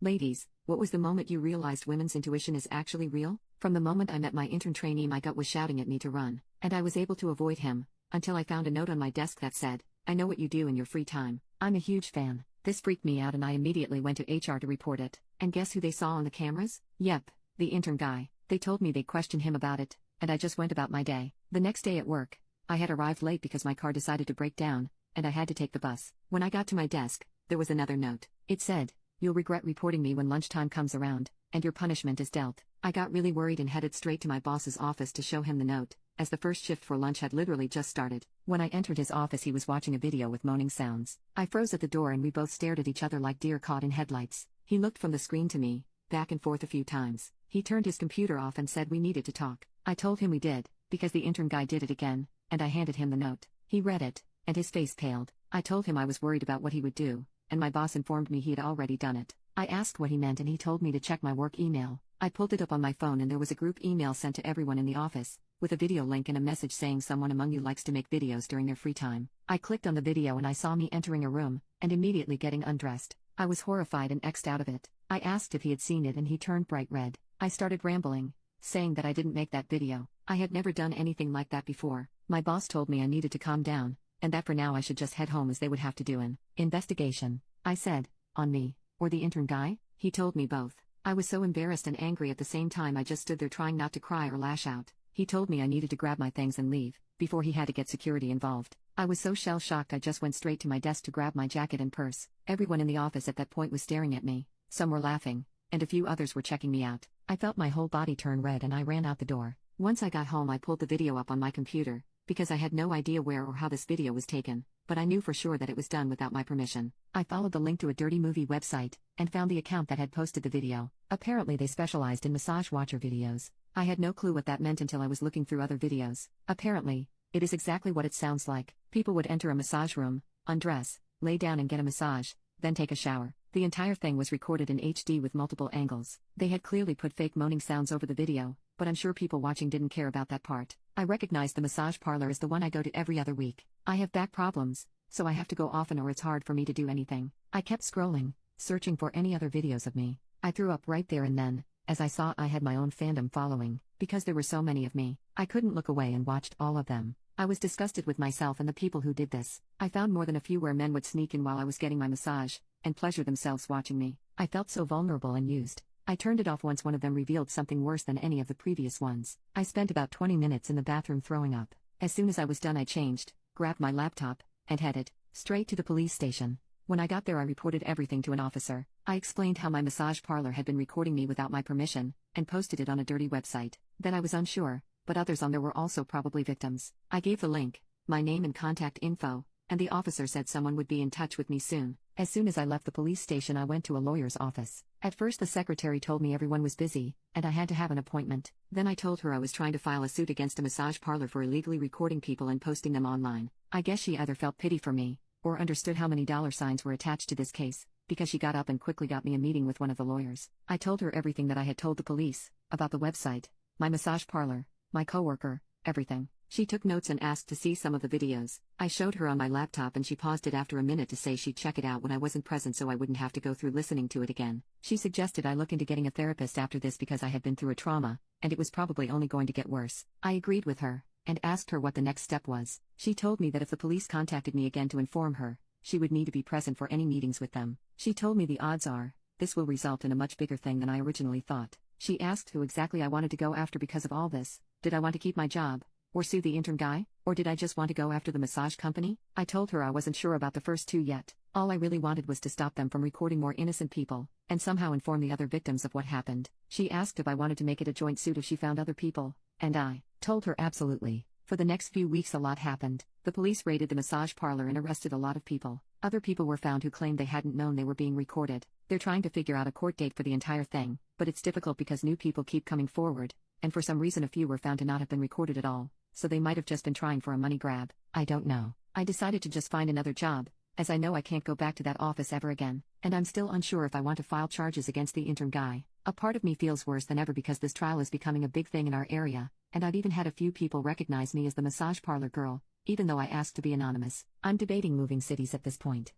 Ladies, what was the moment you realized women's intuition is actually real? From the moment I met my intern trainee, my gut was shouting at me to run, and I was able to avoid him, until I found a note on my desk that said, "I know what you do in your free time." I'm a huge fan. This freaked me out and I immediately went to HR to report it. And guess who they saw on the cameras? Yep, the intern guy. They told me they'd question him about it, and I just went about my day. The next day at work, I had arrived late because my car decided to break down, and I had to take the bus. When I got to my desk, there was another note. It said, "You'll regret reporting me when lunchtime comes around, and your punishment is dealt." I got really worried and headed straight to my boss's office to show him the note, as the first shift for lunch had literally just started. When I entered his office, he was watching a video with moaning sounds. I froze at the door and we both stared at each other like deer caught in headlights. He looked from the screen to me, back and forth a few times. He turned his computer off and said we needed to talk. I told him we did, because the intern guy did it again, and I handed him the note. He read it, and his face paled. I told him I was worried about what he would do, and my boss informed me he had already done it. I asked what he meant and he told me to check my work email. I pulled it up on my phone and there was a group email sent to everyone in the office, with a video link and a message saying someone among you likes to make videos during their free time. I clicked on the video and I saw me entering a room, and immediately getting undressed. I was horrified and X'd out of it. I asked if he had seen it and he turned bright red. I started rambling, saying that I didn't make that video. I had never done anything like that before. My boss told me I needed to calm down, and that for now I should just head home as they would have to do an investigation. I said, on me, or the intern guy? He told me both. I was so embarrassed and angry at the same time I just stood there trying not to cry or lash out. He told me I needed to grab my things and leave, before he had to get security involved. I was so shell-shocked I just went straight to my desk to grab my jacket and purse. Everyone in the office at that point was staring at me, some were laughing, and a few others were checking me out. I felt my whole body turn red and I ran out the door. Once I got home I pulled the video up on my computer, because I had no idea where or how this video was taken, but I knew for sure that it was done without my permission. I followed the link to a dirty movie website, and found the account that had posted the video. Apparently they specialized in massage watcher videos. I had no clue what that meant until I was looking through other videos. Apparently, it is exactly what it sounds like. People would enter a massage room, undress, lay down and get a massage, then take a shower. The entire thing was recorded in HD with multiple angles. They had clearly put fake moaning sounds over the video, but I'm sure people watching didn't care about that part. I recognized the massage parlor as the one I go to every other week. I have back problems, so I have to go often or it's hard for me to do anything. I kept scrolling, searching for any other videos of me. I threw up right there and then, as I saw I had my own fandom following, because there were so many of me. I couldn't look away and watched all of them. I was disgusted with myself and the people who did this. I found more than a few where men would sneak in while I was getting my massage, and pleasure themselves watching me. I felt so vulnerable and used. I turned it off once one of them revealed something worse than any of the previous ones. I spent about 20 minutes in the bathroom throwing up. As soon as I was done I changed, grabbed my laptop, and headed straight to the police station. When I got there I reported everything to an officer. I explained how my massage parlor had been recording me without my permission, and posted it on a dirty website. Then I was unsure, but others on there were also probably victims. I gave the link, my name and contact info, and the officer said someone would be in touch with me soon. As soon as I left the police station I went to a lawyer's office. At first the secretary told me everyone was busy, and I had to have an appointment. Then I told her I was trying to file a suit against a massage parlor for illegally recording people and posting them online. I guess she either felt pity for me, or understood how many dollar signs were attached to this case, because she got up and quickly got me a meeting with one of the lawyers. I told her everything that I had told the police, about the website, my massage parlor, my coworker, everything. She took notes and asked to see some of the videos. I showed her on my laptop and she paused it after a minute to say she'd check it out when I wasn't present so I wouldn't have to go through listening to it again. She suggested I look into getting a therapist after this because I had been through a trauma, and it was probably only going to get worse. I agreed with her, and asked her what the next step was. She told me that if the police contacted me again to inform her, she would need to be present for any meetings with them. She told me the odds are, this will result in a much bigger thing than I originally thought. She asked who exactly I wanted to go after because of all this. Did I want to keep my job, or sue the intern guy, or did I just want to go after the massage company? I told her I wasn't sure about the first two yet. All I really wanted was to stop them from recording more innocent people, and somehow inform the other victims of what happened. She asked if I wanted to make it a joint suit if she found other people, and I told her absolutely. For the next few weeks a lot happened. The police raided the massage parlor and arrested a lot of people. Other people were found who claimed they hadn't known they were being recorded. They're trying to figure out a court date for the entire thing, but it's difficult because new people keep coming forward, and for some reason a few were found to not have been recorded at all. So they might have just been trying for a money grab. I don't know. I decided to just find another job, as I know I can't go back to that office ever again, and I'm still unsure if I want to file charges against the intern guy. A part of me feels worse than ever because this trial is becoming a big thing in our area, and I've even had a few people recognize me as the massage parlor girl, even though I asked to be anonymous. I'm debating moving cities at this point.